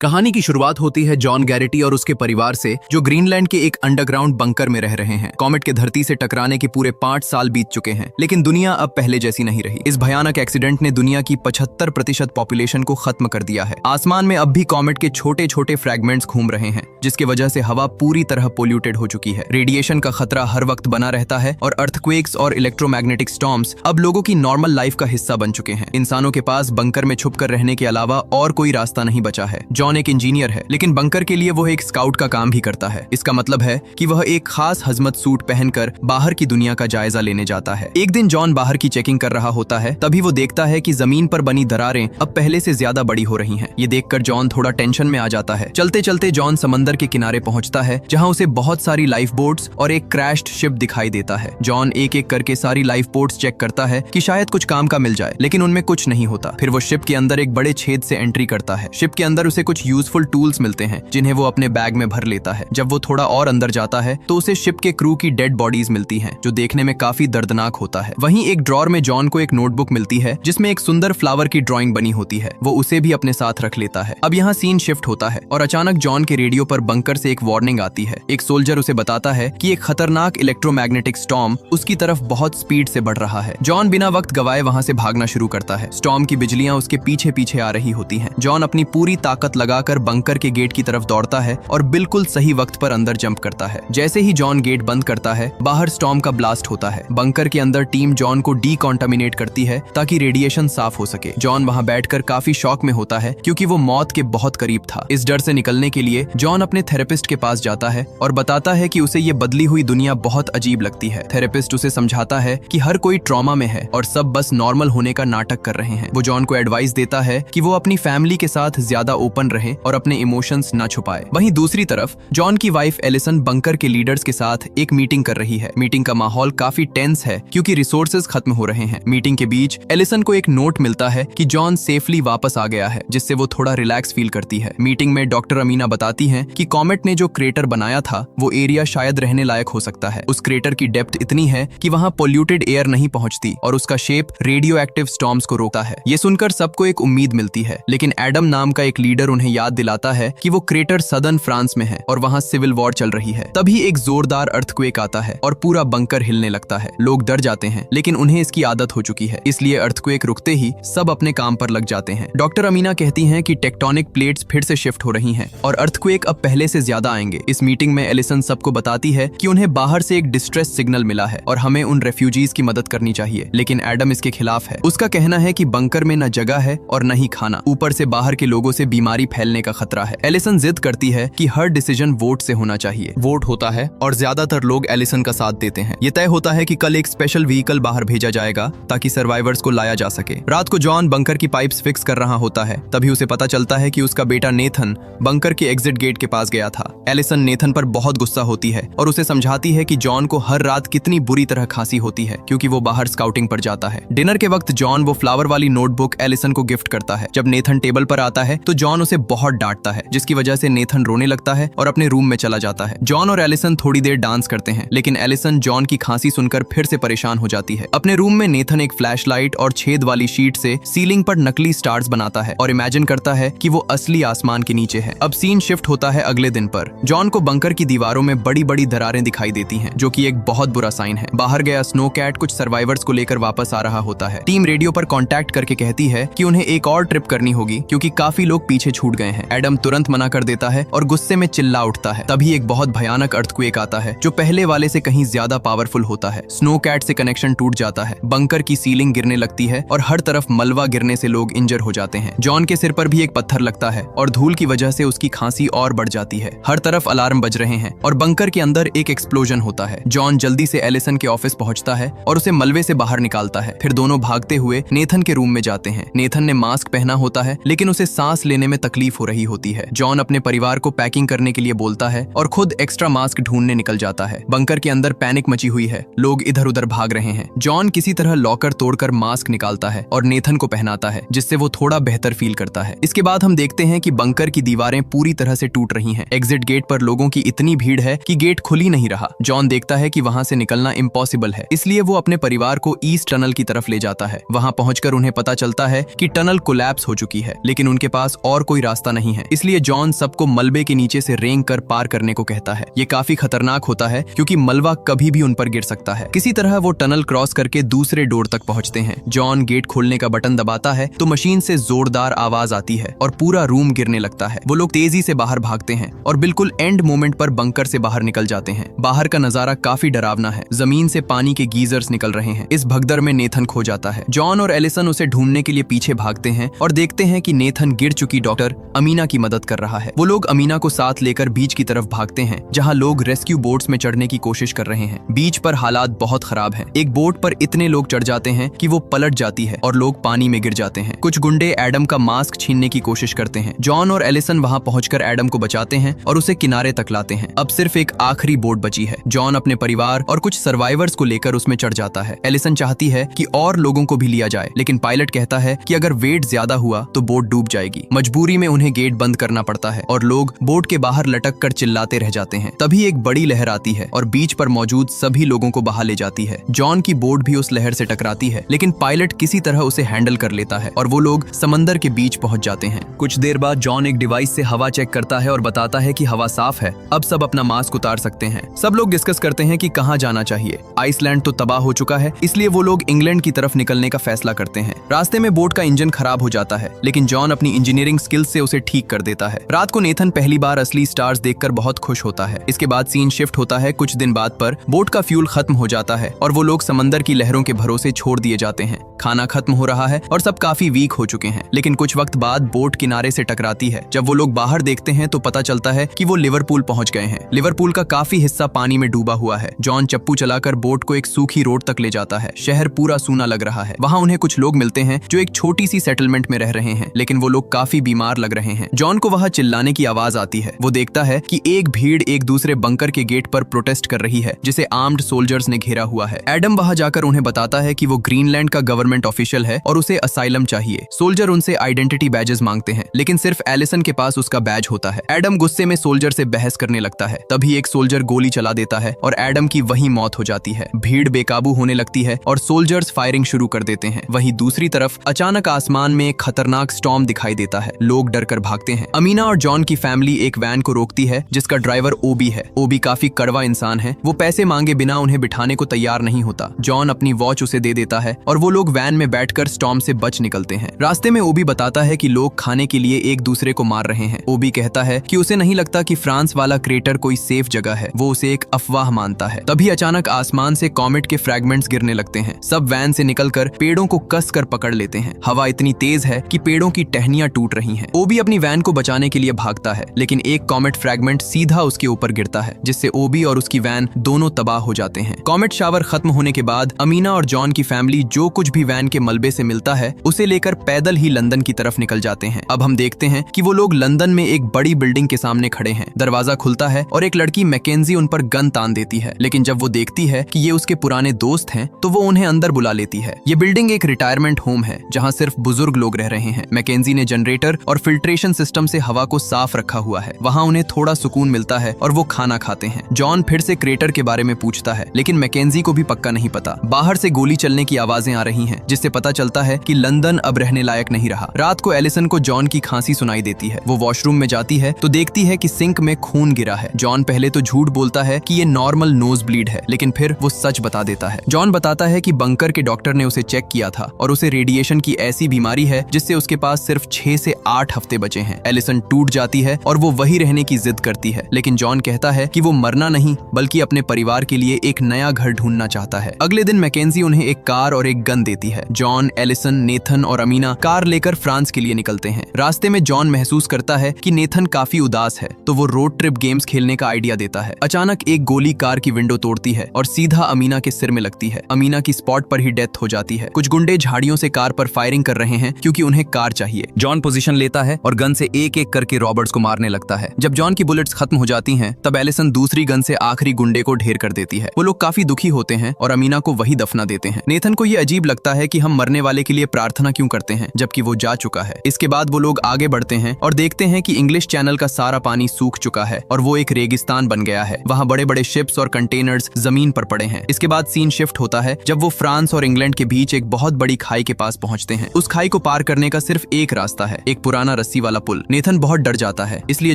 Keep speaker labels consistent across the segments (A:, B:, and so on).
A: कहानी की शुरुआत होती है जॉन गैरिटी और उसके परिवार से, जो ग्रीनलैंड के एक अंडरग्राउंड बंकर में रह रहे हैं। कॉमेट के धरती से टकराने के पूरे 5 साल बीत चुके हैं, लेकिन दुनिया अब पहले जैसी नहीं रही। इस भयानक एक्सीडेंट ने दुनिया की 75% पॉपुलेशन को खत्म कर दिया है। आसमान में अब भी कॉमेट के छोटे छोटे फ्रैगमेंट्स घूम रहे हैं, जिसकी वजह से हवा पूरी तरह पोल्यूटेड हो चुकी है। रेडिएशन का खतरा हर वक्त बना रहता है और अर्थक्वेक्स और इलेक्ट्रोमैग्नेटिक स्टॉर्म्स अब लोगों की नॉर्मल लाइफ का हिस्सा बन चुके हैं। इंसानों के पास बंकर में छुपकर रहने के अलावा और कोई रास्ता नहीं बचा है। जॉन एक इंजीनियर है, लेकिन बंकर के लिए वो एक स्काउट का काम भी करता है। इसका मतलब है कि वह एक खास हजमत सूट पहनकर बाहर की दुनिया का जायजा लेने जाता है। एक दिन जॉन बाहर की चेकिंग कर रहा होता है, तभी वो देखता है कि जमीन पर बनी दरारें अब पहले से ज्यादा बड़ी हो रही हैं। ये देखकर जॉन थोड़ा टेंशन में आ जाता है। चलते चलते जॉन समंदर के किनारे पहुंचता है, जहां उसे बहुत सारी लाइफ बोट्स और एक क्रैश्ड शिप दिखाई देता है। जॉन एक एक करके सारी लाइफ बोट्स चेक करता है कि शायद कुछ काम का मिल जाए, लेकिन उनमें कुछ नहीं होता। फिर वो शिप के अंदर एक बड़े छेद से एंट्री करता है। शिप के अंदर उसे कुछ यूजफुल टूल्स मिलते हैं, जिन्हें वो अपने बैग में भर लेता है। जब वो थोड़ा और अंदर जाता है तो उसे शिप के क्रू की डेड बॉडीज मिलती हैं, जो देखने में काफी दर्दनाक होता है। वहीं एक ड्रॉर में जॉन को एक नोटबुक मिलती है, जिसमें एक सुंदर फ्लावर की ड्राइंग बनी होती है। वो उसे भी अपने साथ रख लेता है। अब यहाँ सीन शिफ्ट होता है और अचानक जॉन के रेडियो पर बंकर से एक वार्निंग आती है। एक सोल्जर उसे बताता है कि एक खतरनाक इलेक्ट्रोमैग्नेटिक स्टॉर्म उसकी तरफ बहुत स्पीड से बढ़ रहा है। जॉन बिना वक्त गवाए वहां से भागना शुरू करता है। स्टॉर्म की बिजलियां उसके पीछे पीछे आ रही होती हैं। जॉन अपनी पूरी ताकत लगाकर बंकर के गेट की तरफ दौड़ता है और बिल्कुल सही वक्त पर अंदर जंप करता है। जैसे ही जॉन गेट बंद करता है, बाहर स्टॉर्म का ब्लास्ट होता है। बंकर के अंदर टीम जॉन को डीकॉन्टामिनेट करती है ताकि रेडिएशन साफ हो सके। जॉन वहां बैठकर काफी शॉक में होता है, क्योंकि वो मौत के बहुत करीब था। इस डर से निकलने के लिए जॉन अपने थेरेपिस्ट के पास जाता है और बताता है कि उसे ये बदली हुई दुनिया बहुत अजीब लगती है। थेरेपिस्ट उसे समझाता है कि हर कोई ट्रॉमा में है और सब बस नॉर्मल होने का नाटक कर रहे हैं। वो जॉन को एडवाइस देता है कि वो अपनी फैमिली के साथ ज्यादा ओपन रहे और अपने इमोशंस न छुपाए। वहीं दूसरी तरफ जॉन की वाइफ एलिसन बंकर के लीडर्स के साथ एक मीटिंग कर रही है। मीटिंग का माहौल काफी टेंस है, क्योंकि रिसोर्सेज खत्म हो रहे हैं। मीटिंग के बीच एलिसन को एक नोट मिलता है कि जॉन सेफली वापस आ गया है, जिससे वो थोड़ा रिलैक्स फील करती है। मीटिंग में डॉक्टर अमीना बताती हैं कि कॉमेट ने जो क्रेटर बनाया था, वो एरिया शायद रहने लायक हो सकता है। उस क्रेटर की डेप्थ इतनी है कि वहां पोल्यूटेड एयर नहीं पहुंचती और उसका शेप रेडियो एक्टिव स्टॉर्म्स को रोकता है। ये सुनकर सबको एक उम्मीद मिलती है, लेकिन एडम नाम का एक लीडर उन्हें याद दिलाता है कि वो क्रेटर सदर्न फ्रांस में है और वहां सिविल वॉर चल रही है। तभी एक जोरदार अर्थक्वेक आता है और पूरा बंकर हिलने लगता है। लोग डर जाते हैं, लेकिन उन्हें इसकी आदत हो चुकी है, इसलिए अर्थक्वेक रुकते ही सब अपने काम पर लग जाते हैं। डॉक्टर अमीना कहती हैं कि टेक्टोनिक प्लेट्स फिर से शिफ्ट हो रही हैं और अर्थक्वेक अब पहले से ज्यादा आएंगे। इस मीटिंग में एलिसन सबको बताती है कि उन्हें बाहर से एक डिस्ट्रेस सिग्नल मिला है और हमें उन रेफ्यूजीज की मदद करनी चाहिए, लेकिन एडम इसके खिलाफ है। उसका कहना है कि बंकर में न जगह है और न ही खाना, ऊपर से बाहर के लोगों से बीमारी फैलने का खतरा है। एलिसन जिद करती है कि हर डिसीजन वोट से होना चाहिए। वोट होता है और ज्यादातर लोग एलिसन का साथ देते हैं। ये तय होता है कि कल एक स्पेशल व्हीकल बाहर भेजा जाएगा ताकि सर्वाइवर्स को लाया जा सके। रात को जॉन बंकर की पाइप्स फिक्स कर रहा होता है, तभी उसे पता चलता है कि उसका बेटा नेथन बंकर के एग्जिट गेट के पास गया था। एलिसन नेथन पर बहुत गुस्सा होती है और उसे समझाती है कि जॉन को हर रात कितनी बुरी तरह खांसी होती है, क्योंकि वो बाहर स्काउटिंग पर जाता है। डिनर के वक्त जॉन वो फ्लावर वाली नोटबुक एलिसन को गिफ्ट करता है। जब नेथन टेबल पर आता है तो जॉन उसे बहुत डांटता है, जिसकी वजह से नेथन रोने लगता है और अपने रूम में चला जाता है। जॉन और एलिसन थोड़ी देर डांस करते हैं, लेकिन एलिसन जॉन की खांसी सुनकर फिर से परेशान हो जाती है। अपने रूम में नेथन एक फ्लैशलाइट और छेद वाली शीट से सीलिंग पर नकली स्टार्स बनाता है और इमेजिन करता है कि वो असली आसमान के नीचे है। अब सीन शिफ्ट होता है अगले दिन पर। जॉन को बंकर की दीवारों में बड़ी बड़ी दरारें दिखाई देती हैं, जो कि एक बहुत बुरा साइन है। बाहर गया स्नो कैट कुछ सर्वाइवर्स को लेकर वापस आ रहा होता है। टीम रेडियो पर कांटेक्ट करके कहती है कि उन्हें एक और ट्रिप करनी होगी, क्योंकि काफी लोग पीछे छूट गए हैं। एडम तुरंत मना कर देता है और गुस्से में चिल्ला उठता है। तभी एक बहुत भयानक अर्थक्वेक आता है, जो पहले वाले से कहीं ज्यादा पावरफुल होता है। स्नो कैट से कनेक्शन टूट जाता है, बंकर की सीलिंग गिरने लगती है और हर तरफ मलबा गिरने से लोग इंजर हो जाते हैं। जॉन के सिर पर भी एक पत्थर लगता है और धूल की वजह से उसकी खांसी और बढ़ जाती है। हर तरफ अलार्म बज रहे हैं और बंकर के अंदर एक एक्सप्लोजन होता है। जॉन जल्दी से एलिसन के ऑफिस पहुंचता है और उसे मलबे से बाहर निकालता है। फिर दोनों भागते हुए नेथन के रूम में जाते हैं। नेथन ने मास्क पहना होता है, लेकिन उसे सांस लेने में तकलीफ हो रही होती है। जॉन अपने परिवार को पैकिंग करने के लिए बोलता है और खुद एक्स्ट्रा मास्क ढूंढने निकल जाता है। बंकर के अंदर पैनिक मची हुई है, लोग इधर उधर भाग रहे हैं। जॉन किसी तरह लॉकर तोड़कर मास्क निकालता है और नेथन को पहनाता है, जिससे वो थोड़ा बेहतर फील करता है। इसके बाद हम देखते हैं कि बंकर की दीवारें पूरी तरह से टूट रही हैं। एग्जिट गेट पर लोगों की इतनी भीड़ है कि गेट खुल ही नहीं रहा। जॉन देखता है कि वहां से निकलना इम्पॉसिबल है, इसलिए वो अपने परिवार को ईस्ट टनल की तरफ ले जाता है। वहां पहुंचकर उन्हें पता चलता है कि टनल कोलैप्स हो चुकी है, लेकिन उनके पास और कोई रास्ता नहीं है, इसलिए जॉन सबको मलबे के नीचे से रेंग कर पार करने को कहता है। ये काफी खतरनाक होता है क्योंकि मलबा कभी भी उन पर गिर सकता है। किसी तरह वो टनल क्रॉस करके दूसरे डोर तक पहुंचते हैं। जॉन गेट खोलने का बटन दबाता है तो मशीन से जोरदार आवाज आती है और पूरा रूम गिरने लगता है। वो लोग तेजी से बाहर भागते हैं और बिल्कुल एंड मोमेंट पर बंकर से बाहर निकल जाते हैं। बाहर का नजारा काफी डरावना है। जमीन से पानी के गीजर्स निकल रहे हैं। इस भगदड़ में नेथन खो जाता है। जॉन और एलिसन उसे ढूंढने के लिए पीछे भागते हैं और देखते हैं कि नेथन गिर चुकी डॉक्टर अमीना की मदद कर रहा है। वो लोग अमीना को साथ लेकर बीच की तरफ भागते हैं जहां लोग रेस्क्यू बोट्स में चढ़ने की कोशिश कर रहे हैं। बीच पर हालात बहुत खराब हैं। एक बोट पर इतने लोग चढ़ जाते हैं कि वो पलट जाती है और लोग पानी में गिर जाते हैं। कुछ गुंडे एडम का मास्क छीनने की कोशिश करते हैं। जॉन और एलिसन वहां पहुंचकर एडम को बचाते हैं और उसे किनारे तक लाते हैं। अब सिर्फ एक आखिरी बोट बची है। जॉन अपने परिवार और कुछ सर्वाइवर्स को लेकर उसमें चढ़ जाता है। एलिसन चाहती है कि और लोगों को भी लिया जाए, लेकिन पायलट कहता है कि अगर वेट ज्यादा हुआ तो बोट डूब जाएगी। मजबूरी में उन्हें गेट बंद करना पड़ता है और लोग बोट के बाहर लटक कर चिल्लाते रह जाते हैं। तभी एक बड़ी लहर आती है और बीच पर मौजूद सभी लोगों को बहा ले जाती है। जॉन की बोट भी उस लहर से टकराती है, लेकिन पायलट किसी तरह उसे हैंडल कर लेता है और वो लोग समंदर के बीच पहुंच जाते हैं। कुछ देर बाद जॉन एक डिवाइस से हवा चेक करता है और बताता है कि हवा साफ है। अब सब अपना मास्क उतार सकते हैं। सब लोग डिस्कस करते हैं कि कहां जाना चाहिए। आइसलैंड तो तबाह हो चुका है, इसलिए वो लोग इंग्लैंड की तरफ निकलने का फैसला करते हैं। रास्ते में बोट का इंजन खराब हो जाता है, लेकिन जॉन अपनी इंजीनियरिंग स्किल्स से उसे ठीक कर देता है। रात को नेथन पहली बार असली स्टार्स देखकर बहुत खुश होता है। इसके बाद सीन शिफ्ट होता है कुछ दिन बाद पर। बोट का फ्यूल खत्म हो जाता है और वो लोग समंदर की लहरों के भरोसे छोड़ दिए जाते हैं। खाना खत्म हो रहा है और सब काफी वीक हो चुके हैं, लेकिन कुछ वक्त बाद बोट किनारे से टकराती है। जब वो लोग बाहर देखते हैं तो पता चलता है कि वो लिवरपूल पहुंच गए हैं। लिवरपूल का काफी हिस्सा पानी में डूबा हुआ है। जॉन चप्पू चलाकर बोट को एक सूखी रोड तक ले जाता है। शहर पूरा सूना लग रहा है। वहां उन्हें कुछ लोग मिलते हैं जो एक छोटी सी सेटलमेंट में रह रहे हैं, लेकिन वो लोग काफी बीमार लग रहे हैं। जॉन को वहां चिल्लाने की आवाज आती है। वो देखता है कि एक भीड़ एक दूसरे बंकर के गेट पर प्रोटेस्ट कर रही है, जिसे आर्म्ड सोल्जर्स ने घेरा हुआ है। एडम वहां जाकर उन्हें बताता है कि वो ग्रीनलैंड का गवर्नमेंट ऑफिशियल है और उसे असाइलम चाहिए। सोल्जर उनसे आइडेंटिटी बैजेस मांगते हैं, लेकिन सिर्फ एलिसन के पास उसका बैज होता है। एडम गुस्से में सोल्जर से बहस करने लगता है। तभी एक सोल्जर गोली चला देता है और एडम की वहीं मौत हो जाती है। भीड़ बेकाबू होने लगती है और सोल्जर्स फायरिंग शुरू कर देते हैं। वहीं दूसरी तरफ अचानक आसमान में एक खतरनाक स्टॉर्म दिखाई देता है। लोग डर कर भागते हैं। अमीना और जॉन की फैमिली एक वैन को रोकती है जिसका ड्राइवर ओबी है। ओबी काफी कड़वा इंसान है। वो पैसे मांगे बिना उन्हें बिठाने को तैयार नहीं होता। जॉन अपनी वॉच उसे दे देता है और वो लोग वैन में बैठकर स्टॉर्म से बच निकलते हैं। रास्ते में ओबी बताता है कि लोग खाने के लिए एक दूसरे को मार रहे हैं। ओबी कहता है कि उसे नहीं लगता कि फ्रांस वाला क्रेटर कोई सेफ जगह है। वो उसे एक अफवाह मानता है। तभी अचानक आसमान से कॉमेट के फ्रैगमेंट्स गिरने लगते हैं। सब वैन से निकलकर पेड़ों को कस कर पकड़ लेते हैं। हवा इतनी तेज है कि पेड़ों की टहनियां टूट रही हैं। ओबी अपनी वैन को बचाने के लिए भागता है, लेकिन एक कॉमेट फ्रैगमेंट सीधा उसके ऊपर गिरता है, जिससे ओबी और उसकी वैन दोनों तबाह हो जाते हैं। कॉमेट शावर खत्म होने के बाद अमीना और जॉन की फैमिली जो कुछ भी वैन के मलबे से मिलता है उसे लेकर पैदल ही लंदन की तरफ निकल जाते हैं। अब हम देखते हैं कि वो लोग लंदन में एक बड़ी बिल्डिंग के सामने खड़े हैं। दरवाजा खुलता है और एक लड़की मैकेंजी उन पर गन तान देती है, लेकिन जब वो देखती है कि ये उसके पुराने दोस्त हैं तो वो उन्हें अंदर बुला लेती है। ये बिल्डिंग एक रिटायरमेंट होम है जहां सिर्फ बुजुर्ग लोग रह रहे हैं। मैकेंजी ने जनरेटर और फिल्ट्रेशन सिस्टम से हवा को साफ रखा हुआ है। वहां उन्हें थोड़ा सुकून मिलता है और वो खाना खाते हैं। जॉन फिर से क्रेटर के बारे में पूछता है, लेकिन मैकेंजी को भी पक्का नहीं पता। बाहर से गोली चलने की आवाजें आ रही हैं, जिससे पता चलता है कि लंदन अब रहने लायक नहीं रहा। रात को एलिसन को जॉन की खांसी सुनाई देती है। वो वॉशरूम में जाती है तो देखती है कि सिंक में खून गिरा है। जॉन पहले तो झूठ बोलता है कि ये नॉर्मल नोज ब्लीड है, लेकिन फिर वो सच बता देता है। जॉन बताता है कि बंकर के डॉक्टर ने उसे चेक किया था और उसे रेडिएशन की ऐसी बीमारी है जिससे उसके पास सिर्फ 6 से 8 हफ्ते बचे हैं। एलिसन टूट जाती है और वो वही रहने की जिद करती है, लेकिन जॉन कहता है कि वो मरना नहीं बल्कि अपने परिवार के लिए एक नया घर ढूंढना चाहता है। अगले दिन मैकेंजी उन्हें एक कार और एक गन देती है। जॉन, एलिसन, नेथन और अमीना कार लेकर फ्रांस के लिए निकलते हैं। रास्ते में जॉन महसूस करता है कि नेथन काफी उदास है, तो वो रोड ट्रिप गेम्स खेलने का आइडिया देता है। अचानक एक गोली कार की विंडो तोड़ती है और सीधा अमीना के सिर में लगती है। अमीना की स्पॉट पर ही डेथ हो जाती है। कुछ गुंडे झाड़ियों से कार पर फायरिंग कर रहे हैं क्योंकि उन्हें कार चाहिए। जॉन पोजीशन लेता है और गन से एक एक करके रॉबर्ट्स को मारने लगता है। जब जॉन की बुलेट्स खत्म हो जाती हैं, तब एलिसन दूसरी गन से आखिरी गुंडे को ढेर कर देती है। वो लोग काफी दुखी होते हैं और अमीना को वही दफना देते हैं। नेथन को ये अजीब लगता है कि हम मरने वाले के लिए प्रार्थना क्यों करते हैं जबकि वो जा चुका है। इसके बाद वो लोग आगे बढ़ते हैं और देखते हैं कि इंग्लिश चैनल का सारा पानी सूख चुका है और वो एक रेगिस्तान बन गया है। वहाँ बड़े बड़े शिप्स और कंटेनर्स जमीन पर पड़े हैं। इसके बाद सीन शिफ्ट होता है जब वो फ्रांस और इंग्लैंड के बीच एक बहुत बड़ी खाई के पास पहुंचते हैं। उस खाई को पार करने का सिर्फ एक रास्ता है, एक पुराना रस्सी वाला पुल। नेथन बहुत डर जाता है, इसलिए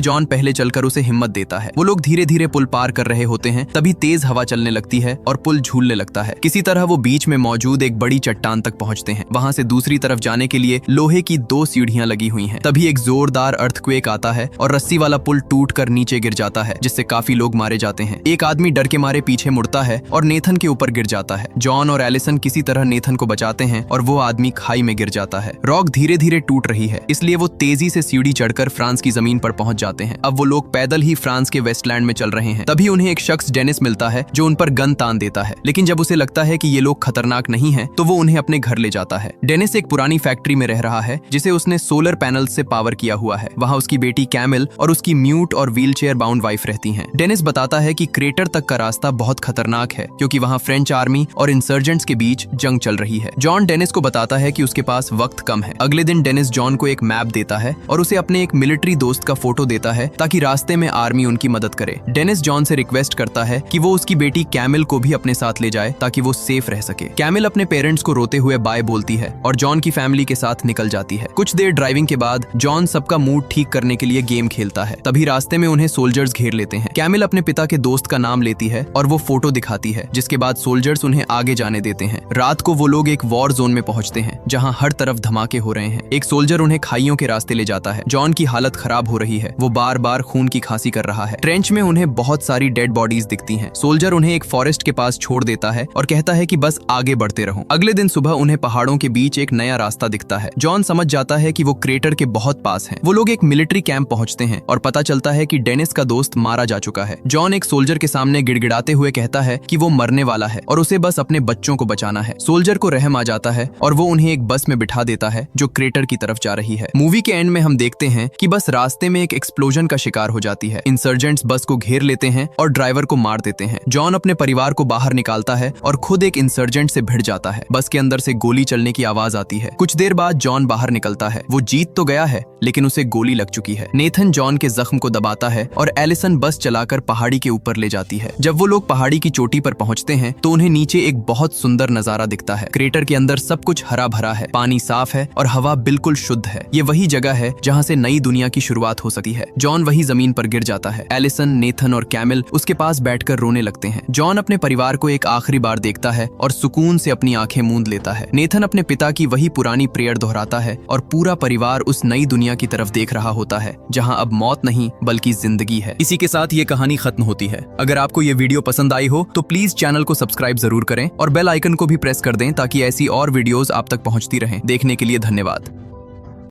A: जॉन पहले चलकर उसे हिम्मत देता है। वो लोग धीरे धीरे पुल पार कर रहे होते हैं, तभी तेज हवा चलने लगती है और पुल झूलने लगता है। किसी तरह वो बीच में मौजूद एक बड़ी चट्टान तक पहुंचते हैं। वहां से दूसरी तरफ जाने के लिए लोहे की 2 सीढ़ियां लगी हुई हैं। तभी एक जोरदार अर्थक्वेक आता है और रस्सी वाला पुल टूटकर नीचे गिर जाता है, जिससे काफी लोग मारे जाते हैं। एक आदमी डर के मारे पीछे मुड़ता है और नेथन के ऊपर गिर जाता है। जॉन और एलिसन किसी तरह नेथन को बचाते हैं और वो आदमी खाई में गिर जाता है। रॉक धीरे धीरे टूट रही है, इसलिए वो तेजी से सीढ़ी चढ़कर फ्रांस की जमीन पर पहुंच जाते हैं। अब वो लोग पैदल ही फ्रांस के वेस्टलैंड में चल रहे हैं। तभी उन्हें एक शख्स डेनिस मिलता है जो उन पर गन तान देता है, लेकिन जब उसे लगता है कि ये लोग खतरनाक नहीं हैं, तो वो उन्हें अपने घर ले जाता है। डेनिस एक पुरानी फैक्ट्री में रह रहा है जिसे उसने सोलर पैनल से पावर किया हुआ है। वहाँ उसकी बेटी कैमिल और उसकी म्यूट और व्हीलचेयर बाउंड वाइफ रहती हैं। डेनिस बताता है कि क्रेटर तक का रास्ता बहुत खतरनाक है, क्योंकि वहाँ फ्रेंच आर्मी और इंसर्जेंट्स के बीच जंग चल रही है। जॉन डेनिस को बताता है कि उसके पास वक्त कम है। अगले दिन डेनिस जॉन को एक मैप देता है और उसे अपने एक मिलिट्री दोस्त का फोटो देता है ताकि रास्ते में आर्मी उनकी मदद करे। डेनिस जॉन से रिक्वेस्ट करता है कि वो उसकी बेटी कैमिल को भी अपने साथ ले जाए ताकि वो सेफ रह सके। कैमिल अपने पेरेंट्स को रोते हुए बाय बोलती है और जॉन की फैमिली के साथ निकल जाती है। कुछ देर ड्राइविंग के बाद जॉन सबका मूड ठीक करने के लिए गेम खेलता है। तभी रास्ते में उन्हें सोल्जर्स घेर लेते हैं। कैमिल अपने पिता के दोस्त का नाम लेती है और वो फोटो दिखाती है, जिसके बाद सोल्जर्स उन्हें आगे जाने देते हैं। रात को वो लोग एक वॉर जोन में पहुंचते हैं जहां हर तरफ धमाके हो रहे हैं। एक सोल्जर उन्हें खाइयों के रास्ते ले जाता है। जॉन की हालत खराब हो रही है, वो बार बार खून की खांसी कर रहा है। ट्रेंच में उन्हें बहुत सारी डेड बॉडीज दिखती हैं। सोल्जर उन्हें एक फॉरेस्ट के पास छोड़ देता है और कहता है कि बस आगे बढ़ते रहो। अगले दिन सुबह उन्हें पहाड़ों के बीच एक नया रास्ता दिखता है। जॉन समझ जाता है कि वो क्रेटर के बहुत पास हैं। वो लोग एक मिलिट्री कैंप पहुंचते हैं और पता चलता है कि डेनिस का दोस्त मारा जा चुका है। जॉन एक सोल्जर के सामने गिड़गिड़ाते हुए कहता है कि वो मरने वाला है और उसे बस अपने बच्चों को बचाना है। सोल्जर को रहम आ जाता है और वो उन्हें एक बस में बिठा देता है जो क्रेटर की तरफ जा रही है। मूवी के एंड में हम देखते हैं कि बस रास्ते में एक एक्सप्लोजन का शिकार हो जाती है। इंसर्जेंट्स बस को घेर लेते हैं और ड्राइवर को मार देते हैं। जॉन अपने परिवार को बाहर निकालता है और खुद एक इंसर्जेंट से भिड़ जाता है। बस के अंदर से गोली चलने की आवाज आती है। कुछ देर बाद जॉन बाहर निकलता है। वो जीत तो गया है, लेकिन उसे गोली लग चुकी है। नेथन जॉन के जख्म को दबाता है और एलिसन बस चलाकर पहाड़ी के ऊपर ले जाती है। जब वो लोग पहाड़ी की चोटी पर पहुंचते हैं तो उन्हें नीचे एक बहुत सुंदर नजारा दिखता है। क्रेटर के अंदर सब कुछ हरा भरा है, पानी साफ है और हवा बिल्कुल शुद्ध है। ये वही जगह है जहाँ से नई दुनिया की शुरुआत हो सकती है। जॉन वही जमीन पर गिर जाता है। एलिसन, नेथन और कैमिल उसके पास बैठकर रोने लगते हैं। जॉन अपने परिवार को एक आखिरी बार देखता है और सुकून से अपनी आंखें मूंद लेता है। नेथन अपने पिता की वही पुरानी प्रेयर दोहराता है और पूरा परिवार उस नई दुनिया की तरफ देख रहा होता है जहाँ अब मौत नहीं बल्कि जिंदगी है। इसी के साथ ये कहानी खत्म होती है। अगर आपको ये वीडियो पसंद आई हो तो प्लीज चैनल को सब्सक्राइब जरूर करें और बेल आइकन को भी प्रेस कर दें ताकि ऐसी और वीडियोस आप तक पहुंचती रहें। देखने के लिए धन्यवाद।